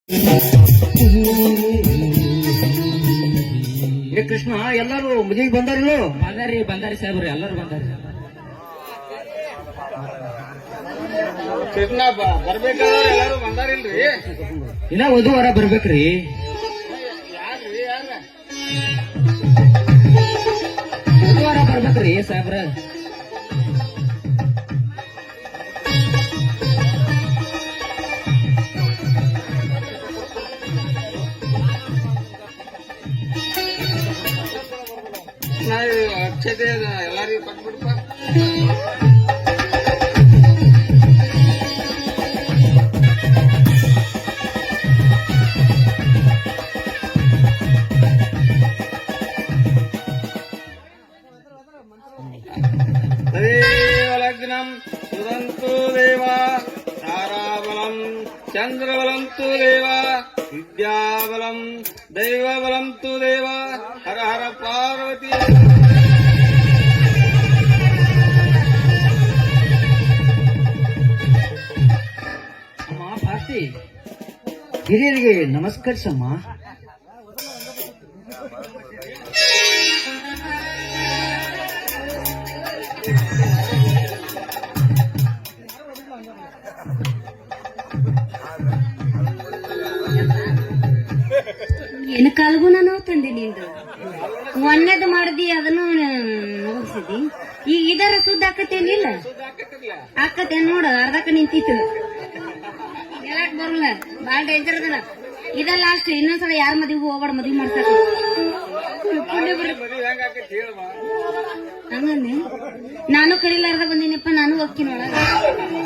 ಏ ಕೃಷ್ಣ, ಎಲ್ಲರೂ ಮದುವೆಗೆ ಬಂದಾರಿಲ್ಲೋ? ಬಂದಾರಿ ಸಾಹೇಬ್ರಿ, ಎಲ್ಲರೂ ಬಂದಾರಿ. ಕೃಷ್ಣ ಬರ್ಬೇಕಾದ್ರೆ ಎಲ್ಲಾರು ಬಂದಾರಿಲ್ರಿ? ಇನ್ನ ವಧುವಾರ ಬರ್ಬೇಕ್ರಿ. ಯಾರ್ರಿ ಯಾರ? ವಧುವಾರ ಬರ್ಬೇಕ್ರಿ ಸಾಹೇಬ್ರ. ಅಕ್ಷತೆ ಎಲ್ಲಾರಿಗೂ ಕೊಟ್ಬಿಡ್ಪ. ಲಗ್ನಂ ಸುರಂತು ದೇವ ತಾರಾಬಲಂ ಚಂದ್ರಬಲಂತು ದೇವ ವಿದ್ಯಾಬಲಂ ದೈವಬಲಂತು ದೇವ ಹರ ಹರ ಪಾರ್ವತಿ. ಅಮ್ಮ ಪಾರ್ತಿ, ಹಿರಿಯರಿಗೆ ನಮಸ್ಕರಿಸಮ್ಮ. ಏನು ಕಾಲ್ಗೂ ನಾನು ತಂದೆ ನಿಂದು ಒಂದೇದು ಮಾಡ್ದಿ, ಅದನ್ನು ಹೋಗಿಸಿದಿ. ಈಗ ಇದರ ಸುದ್ದ ಆಕತ್ತೇನಿಲ್ಲ? ಆಕತ್ತೇನ್ ನೋಡು, ಅರ್ಧಕ್ಕ ನಿಂತಿತ್ತು. ಹೇಳಕ್ ಬರಲ್ಲ, ಬಾಳ ಡೇಂಜರ್ ಅದಲ್ಲ. ಇದ ಲಾಸ್ಟ್. ಇನ್ನೊಂದ್ಸಲ ಯಾರ ಮದ್ವಿಗೂ ಹೋಗ್ಬಾರ್ದು, ಮದ್ವಿ ಮಾಡ್ತಾರ. ಹಂಗಂದೆ ನಾನು ಕಡಿಲಾರ್ದ ಬಂದಿನಪ್ಪ, ನಾನು ಹೋಗ್ತೀನಿ ಒಳಗ.